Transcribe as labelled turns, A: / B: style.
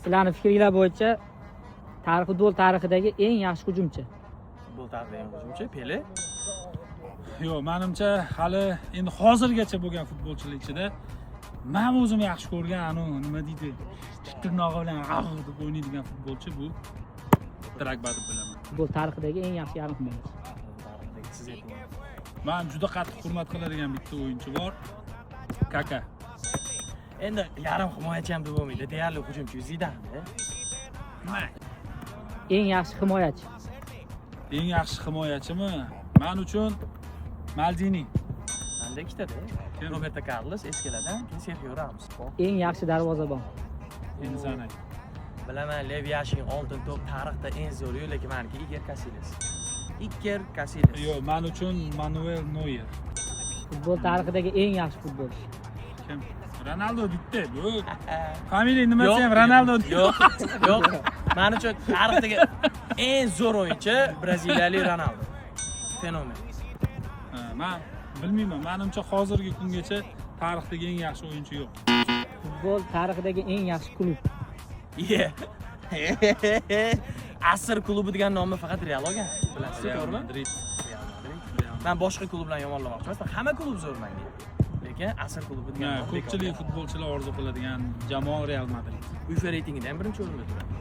A: Sizlarning fikringlar bo'yicha futbol tarixidagi eng yaxshi hujumchi?
B: Futbol tarixidagi eng hujumchi Pele.
C: Yo'q, menimcha hali endi hozirgacha bo'lgan futbolchilar ichida men o'zim yaxshi ko'rgan nima deydi, tirnog'i bilan deb o'ynaydigan futbolchi bu Drogba deb bilaman.
A: Futbol tarixidagi eng yaxshi yarim himoyachi.
B: Siz ayting.
C: Men juda qattiq hurmat qiladigan bitta o'yinchi bor, Kaka.
B: Endi yarim himoyachi ham deb bo'lmaydi, deyarli hujumchi Zidane.
A: Eng yaxshi himoyachi.
C: Eng yaxshi himoyachimi? Men uchun Maldini.
B: Menda ikkita-da. Roberto Carlos eskilardan, keyin Sergio Ramos.
A: Eng yaxshi darvozabon.
C: Endi sanay.
B: Bilaman, Lev Yashin oltin to'p tarixda eng zo'r, lekin meniki Iker Casillas. Iker Casillas.
C: Yo'q, men uchun Manuel Neuer.
A: Futbol tarixidagi eng yaxshi futbolchi.
C: Kim? Ronaldo bitta bu. Familiya nimasi ham Ronaldo.
B: Yo'q. Men uchun tarixdagi eng zo'r o'yinchi braziliyalik Ronaldo. Fenomen.
C: Men bilmayman, menimcha hozirgi kungacha tarixdagi eng yaxshi o'yinchi yo'q.
A: Futbol tarixidagi eng yaxshi klub.
B: Asr klubi degan nomni faqat Real olgan. Bilasizmi,
C: Real
B: to'g'rimi?
C: Madrid.
B: Men boshqa klublarni yomonlamoqchi emasman. Hamma klub zo'r menga. Lekin Asr klubi degan nom.
C: Ko'pchilik futbolchilar orzu qiladigan jamoa Real Madrid.
B: UEFA reytingida ham birinchi o'rinda turadi.